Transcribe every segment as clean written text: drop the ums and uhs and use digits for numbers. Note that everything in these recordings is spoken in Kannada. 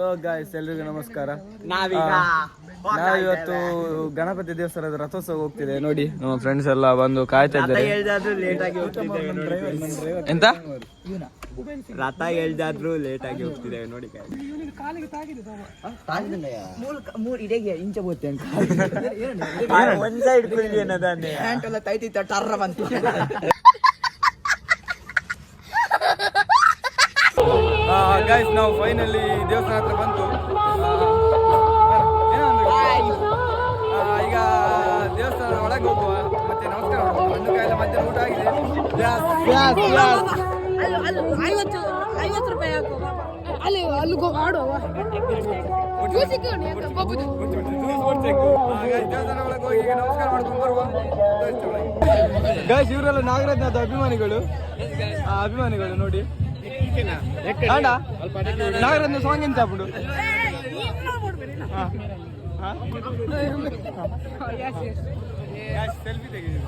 ಹಲೋ ಗಾಯ್ಸ್, ಎಲ್ರಿಗೂ ನಮಸ್ಕಾರ. ನಾವಿವತ್ತು ಗಣಪತಿ ದೇವಸ್ಥಾನದ ರಥೋತ್ಸವ ಹೋಗ್ತಿದೆ. ನೋಡಿ ನಮ್ಮ ಫ್ರೆಂಡ್ಸ್ ಎಲ್ಲ ಬಂದು ಕಾಯ್ತಾ ಇದ್ದಾರೆ. ಎಂತ ರಥ ಎಳ್ದಾದ್ರೂ ಲೇಟ್ ಆಗಿ ಹೋಗ್ತಿದ್ದೇವೆ ನೋಡಿ. ಒಂದ್ ಸೈಡ್ ಕುಲ್ಲಿ ಅನ್ನೋದನ್ನೇ ಟರ್ರ ಬಂತು. ಗೈಸ್, ನಾವು ಫೈನಲಿ ದೇವಸ್ಥಾನ ಹತ್ರ ಬಂತು. ಈಗ ದೇವಸ್ಥಾನದ ಒಳಗೆ ಹೋಗುವ, ಮತ್ತೆ ನಮಸ್ಕಾರ ಮಾಡುವ. ಹಣ್ಣು ಕಾಯಿಲೆ ಮಧ್ಯಾಹ್ನ ಊಟ ಆಗಿದೆ. 50 ರೂಪಾಯಿ ಹಾಕುವ ಅಲ್ಲಿ ಅಲ್ಲಿಗೋ ಮಾಡುವ ದೇವಸ್ಥಾನ ಒಳಗೆ ಹೋಗಿ ನಮಸ್ಕಾರ ಮಾಡ್ಕೊಂಡು ಬರುವ. ಗೈಸ್, ಇವರೆಲ್ಲ ನಾಗರಾಜ್ನಾಥ ಅಭಿಮಾನಿಗಳು. ನೋಡಿ ನಾಗರಾಜ್ನ ಸಾಂಗ್ ಎಂತ ಹಾಕ್ಬಿಡು. ಸೆಲ್ಫಿ ತೆಗೆದು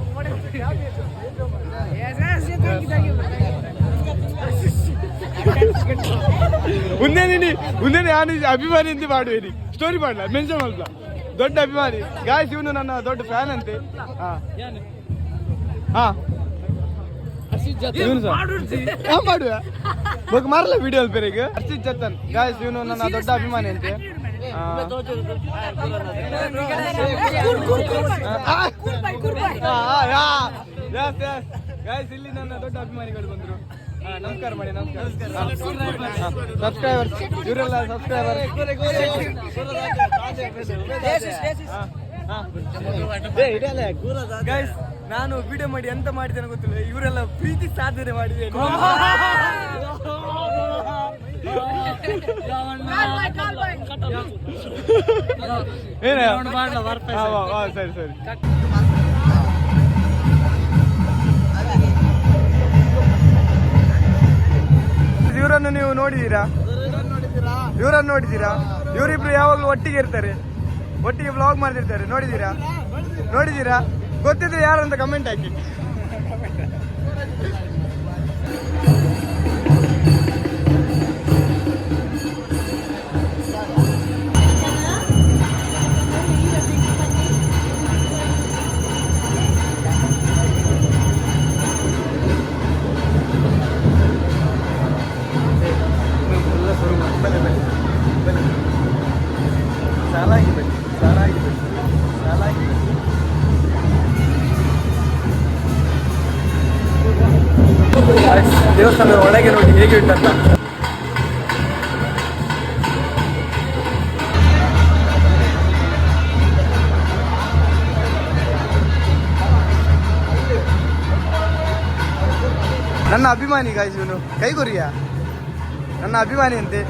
ಮುಂದೆ ನಾನು ಅಭಿಮಾನಿ ಅಂತ ಮಾಡುವೇನಿ. ಸ್ಟೋರಿ ಮಾಡಲ, ಮೆನ್ಷನ್ ಮಾಡಲ. ದೊಡ್ಡ ಅಭಿಮಾನಿ ಗಾಯ್ಸ್, ಇವನು ನನ್ನ ದೊಡ್ಡ ಫ್ಯಾನ್ ಅಂತೆ. ಮಾಡುವ ಮಾರಲ್ಲ ವಿಡಿಯೋ ಬೇರೆಗೆ. ಹರ್ಷಿತ್ ಜತನ್ ಗಾಯ್ಸ್, ಇವನು ನನ್ನ ದೊಡ್ಡ ಅಭಿಮಾನಿ ಅಂತೆ. ಗಾಯ್ಸ್, ಇಲ್ಲಿ ನನ್ನ ದೊಡ್ಡ ಅಭಿಮಾನಿಗಳು ಬಂದ್ರು. ನಮಸ್ಕಾರ ಮಾಡಿ. ಸಬ್ಸ್ಕ್ರೈಬರ್ ಇವರೆಲ್ಲ ಸಬ್ಸ್ಕ್ರೈಬರ್. ಗೈಸ್, ನಾನು ವಿಡಿಯೋ ಮಾಡಿ ಎಂತ ಮಾಡಿದ್ದೇನೆ ಗೊತ್ತಿಲ್ಲ. ಇವರೆಲ್ಲ ಪ್ರೀತಿ ಸಾಧನೆ ಮಾಡಿದ್ದೇನೆ. ಸರಿ ಸರಿ. ಇವರನ್ನು ನೀವು ನೋಡಿದ್ದೀರಾ? ಇವರಿಬ್ರು ಯಾವಾಗಲೂ ಒಟ್ಟಿಗೆ ಇರ್ತಾರೆ, ಒಟ್ಟಿಗೆ ಬ್ಲಾಗ್ ಮಾಡ್ತಿರ್ತಾರೆ. ನೋಡಿದ್ದೀರಾ? ಗೊತ್ತಿದ್ರೆ ಯಾರು ಅಂತ ಕಮೆಂಟ್ ಹಾಕಿ. ದೇವಸ್ಥಾನದ ಒಳಗೆ ನೋಡಿ ಹೇಗೆ ಉಂಟಂತ. ನನ್ನ ಅಭಿಮಾನಿ ಗಾಯ್ಸ್, ಇವನು ಕೈಗೊರಿಯ ನನ್ನ ಅಭಿಮಾನಿ ಅಂತೆ.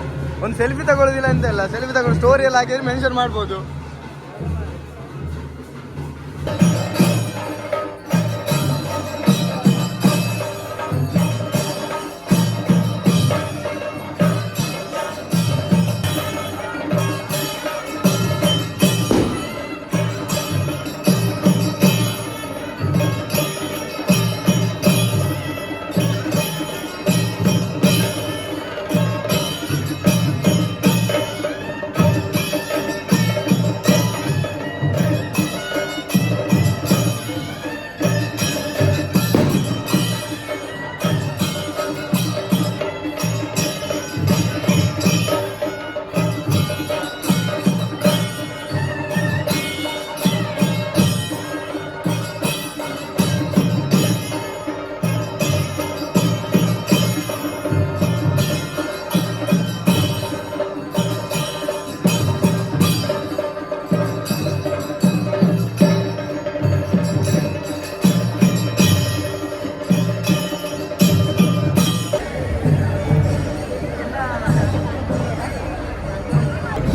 ಒಂದು ಸೆಲ್ಫಿ ತಗೊಳ್ಳೋದಿಲ್ಲ ಅಂತೆಲ್ಲ, ಸೆಲ್ಫಿ ತಗೊಳ್ಳೋ ಸ್ಟೋರಿ ಎಲ್ಲ ಹಾಕಿದ್ರೆ ಮೆನ್ಷನ್ ಮಾಡ್ಬೋದು.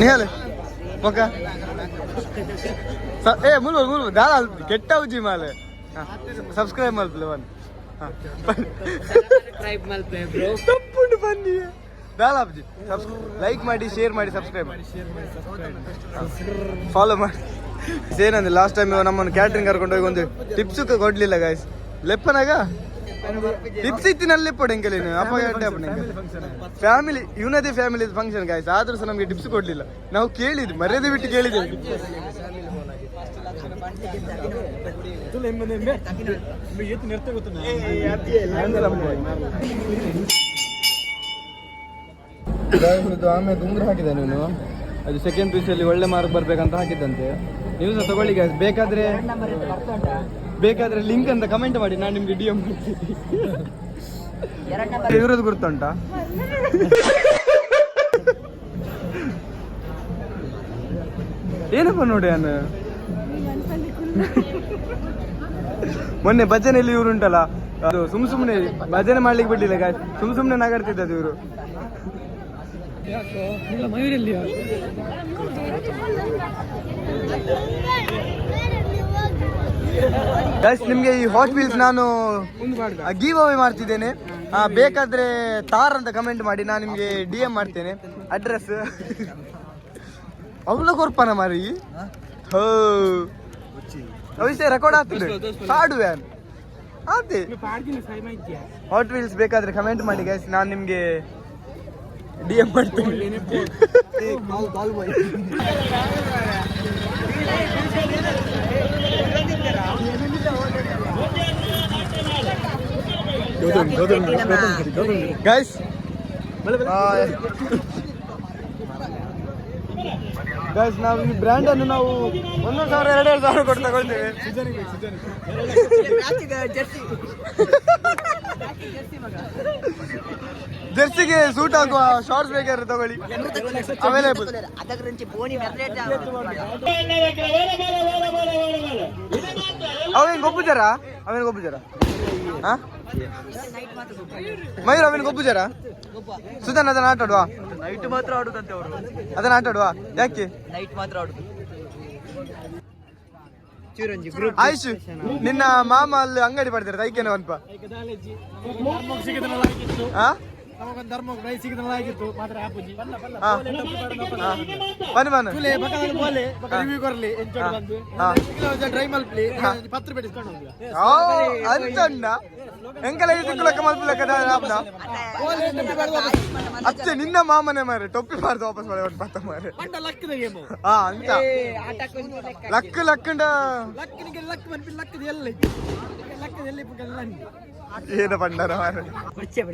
निहाल मका मुल दाल केट्टा उजी माले सब्सक्राइब मल्पले वन सब्सक्राइब मल्पले ब्रो तप्पुंड बन्नी दाल आपजी लाइक ಮಾಡಿ ಶೇರ್ ಮಾಡಿ ಸಬ್ಸ್ಕ್ರೈಬ್ ಮಾಡಿ ಫಾಲೋ ಮಾಡಿ. ಏನಂದ್ರೆ ಲಾಸ್ಟ್ ಟೈಮ್ ನಮ್ಮನ್ನು ಕ್ಯಾಟರಿಂಗ್ ಕರ್ಕೊಂಡು ಹೋಗಿ ಒಂದು ಟಿಪ್ಸ್ ಕೊಡ್ಲಿಲ್ಲ ಗಾಯ್ಸ್. ಲೆಪ್ಪನಾಗ ಟಿಪ್ಸ್ ಇತ್ತಿನಲ್ಲಿ ಪೊಡೆಂಕಲಿ ಅಪ್ಪ ಫ್ಯಾಮಿಲಿ ಇವನದೇ ಫ್ಯಾಮಿಲಿ ಫಂಕ್ಷನ್ ಗಾಯ್ಸ್, ಆದ್ರೂ ಸಹ ನಮಗೆ ಟಿಪ್ಸ್ ಕೊಡ್ಲಿಲ್ಲ. ನಾವು ಕೇಳಿದ್ವಿ, ಮರ್ಯಾದೆ ಬಿಟ್ಟು ಕೇಳಿದ್ದೇವೆ. ಆಮೇಲೆ ಉಂಗುರ ಹಾಕಿದೆ ನೀನು, ಅದು ಸೆಕೆಂಡ್ ಪೀಸಲ್ಲಿ ಒಳ್ಳೆ ಮಾರ್ಕ್ ಬರ್ಬೇಕಂತ ಹಾಕಿದ್ದಂತೆ. ನೀವು ಸಹ ತಗೊಳ್ಳಿ ಗಾಯ್ಸ್. ಬೇಕಾದ್ರೆ ಲಿಂಕ್ ಅಂತ ಕಮೆಂಟ್ ಮಾಡಿ, ನಾನು ನಿಮ್ಗೆ DM ಮಾಡ್ತೀನಿ. ಇವ್ರದ್ದು ಗುರ್ತುಂಟಾ? ಏನಪ್ಪ ನೋಡಿ ನಾನು ಮೊನ್ನೆ ಭಜನೆಯಲ್ಲಿ ಇವ್ರು ಉಂಟಲ್ಲ, ಅದು ಸುಮ್ನೆ ಭಜನೆ ಮಾಡ್ಲಿಕ್ಕೆ ಬಿಡ್ಲಿಲ್ಲ ಗಾಯ್ಸ್, ಸುಮ್ನೆ ನಗಾಡ್ತಿದ್ದದು ಇವರು. ಗೈಸ್ ನಿಮ್ಗೆ ಈ ಹಾಟ್ ವೀಲ್ಸ್ ನಾನು ಗಿವ್ ಅವೇ ಮಾಡ್ತಿದ್ದೇನೆ. ಬೇಕಾದ್ರೆ ತಾರ್ ಅಂತ ಕಮೆಂಟ್ ಮಾಡಿ, ನಾನು ನಿಮ್ಗೆ DM ಮಾಡ್ತೇನೆ ಅಡ್ರೆಸ್. ಅವಳ ಕೊರ್ಪನ ಮಾರಿ ವಿಷಯ ರೆಕಾರ್ಡ್ ಆಗ್ತದೆ. ಹಾಡು ವ್ಯಾನ್ ಅದೇ ಹಾಟ್ ವೀಲ್ಸ್ ಬೇಕಾದ್ರೆ ಕಮೆಂಟ್ ಮಾಡಿ ಗೈಸ್, ನಾನು ನಿಮ್ಗೆ DM ಮಾಡ್ತೇನೆ. ಗೈಸ್ ಗೈಸ್ ನಾವು ಈ ಬ್ರ್ಯಾಂಡ್ ಅನ್ನು ನಾವು 1,000-2,000 ಕೊಟ್ಟು ತಗೊಳ್ತೇವೆ. ಜರ್ಸಿಗೆ ಸೂಟ್ ಆಗುವ ಶಾರ್ಟ್ಸ್ ಬೇಕಾದ್ರೆ ತಗೊಳ್ಳಿ, ಅವೈಲೇಬಲ್. ಅವೇನು ಗೊಬ್ಬುಜಾರ ಮಯೂರ್, ಅವೇನು ಗೊಬ್ಬುಜಾರ ಸುಧನ್, ಅದನ್ನ ಆಟಾಡುವ. ನೈಟ್ ಮಾತ್ರ ಆಡುದಂತೆ ಅವರು, ಅದನ್ನ ಆಟಾಡುವ. ಯಾಕೆ ನೈಟ್ ಮಾತ್ರ ಆಡುದು? ಆಯುಷ್, ನಿನ್ನ ಮಾಮ ಅಲ್ಲಿ ಅಂಗಡಿ ಪಡ್ತಾರೆ ತೈಕೇನೆ ಅನ್ಪ. ಅಚ್ಚ ನಿನ್ನ ಮಾಮನೆ ಮಾರೆ ಟೊಪ್ಪಿ ಮಾರ್ದು ವಾಪಸ್ ಪತ್ತ ಮಾರೆ ಅಂತ ಲಕ್ಕ ಏನ ಪಂಡಾರ ಮಾರೆ.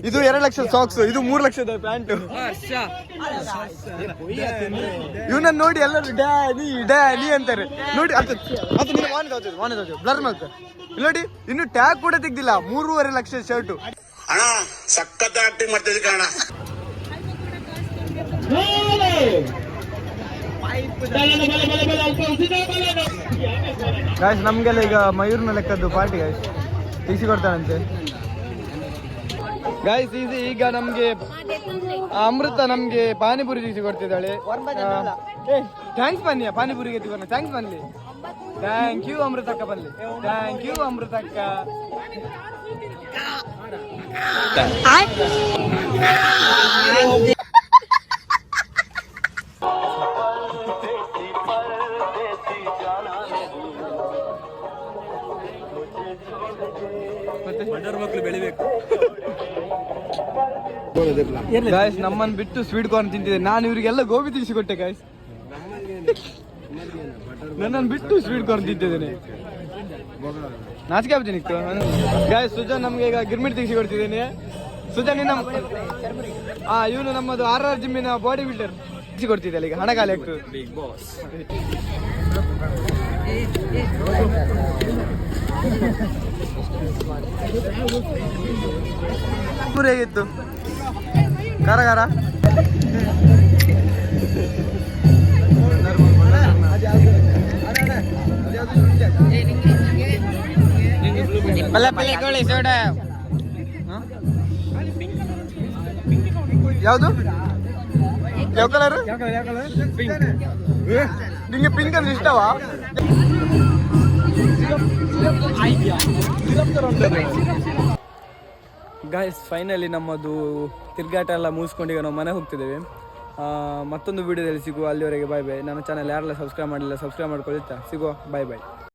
ಇದು 2 ಲಕ್ಷದ ಸಾಕ್ಸ್, ಇದು 3 ಲಕ್ಷದ ಪ್ಯಾಂಟ್. ಇವನ್ನ ನೋಡಿ ಎಲ್ಲರೂ ಡ್ಯಾನಿ ಅಂತಾರೆ ನೋಡಿ. ಅದು ಬ್ಲರ್ ಮಾಡ್ತ ನೋಡಿ, ಇನ್ನು ಟ್ಯಾಗ್ ಕೂಡ ತೆಗ್ದಿಲ್ಲ. 3.5 ಲಕ್ಷದ ಶರ್ಟು. ಸಖತ್ ಆಕ್ಟಿಂಗ್ ಮಾಡ್ತಿದ್ದೆ ಕಾರಣ. ಗಾಯ್ಸ್ ನಮ್ಗೆಲ್ಲ ಈಗ ಮಯೂರ್ನ ಲೆಕ್ಕದ್ದು ಪಾರ್ಟಿ ಗಾಯ್ಸ್ ತಿಳಿಸಿಕೊಡ್ತಾನಂತೆ. ಗಾಯ್ಸ್ ಈಗ ನಮ್ಗೆ ಅಮೃತ ನಮ್ಗೆ ಪಾನಿಪುರಿ ತಿಳಿಸಿಕೊಡ್ತಿದ್ದಾಳೆ. ಥ್ಯಾಂಕ್ಸ್ ಬನ್ನಿ ಪಾನಿಪುರಿಗೆ ಥ್ಯಾಂಕ್ಸ್ ಬನ್ನಿ. ಥ್ಯಾಂಕ್ ಯು ಅಮೃತಕ್ಕ ಬನ್ನಿ. ಥ್ಯಾಂಕ್ ಯು ಅಮೃತಕ್ಕ. ಮಕ್ಕಳು ಬೆಳಿಬೇಕು. ಗಾಯ್ಸ್ ನಮ್ಮನ್ನು ಬಿಟ್ಟು ಸ್ವೀಟ್ ಕಾರ್ನ್ ತಿಂತಿದೆ. ನಾನು ಇವರಿಗೆಲ್ಲ ಗೋಬಿ ತಿಳಿಸಿಕೊಟ್ಟೆ ಗಾಯ್ಸ್. ನನ್ನನ್ನು ಬಿಟ್ಟು ಸ್ವೀಟ್ ಕಾರ್ನ್ ತಿಂತಿದ್ದೇನೆ. ನಾಚಿಕೆ ಆಗ್ತೀನಿ ನಿಕ್ಕು ಗಾಯ್ಸ್. ಸುಜನ್ ನಮ್ಗೆ ಈಗ ಗಿರ್ಮಿಟ್ ತಿಳಿಸಿಕೊಡ್ತಿದ್ದೇನೆ. ಸುಜನ್ ನಿನ್ನ ಇವನು ನಮ್ಮದು RR ಜಿಮ್ಮಿನ ಬಾಡಿ ಬಿಲ್ಡರ್ ತಿಳಿಸಿಕೊಡ್ತಿದ್ದಲ್ಲ ಈಗ ಹಣ ಖಾಲಿ ಆಗ್ತದೆ. ಬಿಗ್ ಬಾಸ್ ಹೇಗಿತ್ತು ಖಾರ ಖಾರ? ಯಾವುದು ಯಾವ ಕಲರ್? ನಿಂಗೆ ಪಿಂಕ್ ಅಂದ್ರೆ ಇಷ್ಟವಾ? ಗಾಯ್ಸ್ ಫೈನಲಿ ನಮ್ಮದು ತಿರ್ಗಾಟ ಎಲ್ಲ ಮುಗಿಸ್ಕೊಂಡು ಈಗ ನಾವು ಮನೆ ಹೋಗ್ತಿದ್ದೇವೆ. ಮತ್ತೊಂದು ವಿಡಿಯೋದಲ್ಲಿ ಸಿಗುವ. ಅಲ್ಲಿವರೆಗೆ ಬಾಯ್ ಬಾಯ್. ನನ್ನ ಚಾನಲ್ ಯಾರೆಲ್ಲ ಸಬ್ಸ್ಕ್ರೈಬ್ ಮಾಡಿಲ್ಲ ಸಬ್ಸ್ಕ್ರೈಬ್ ಮಾಡ್ಕೊಳ್ಳುತ್ತಾ ಸಿಗುವ. ಬಾಯ್ ಬಾಯ್.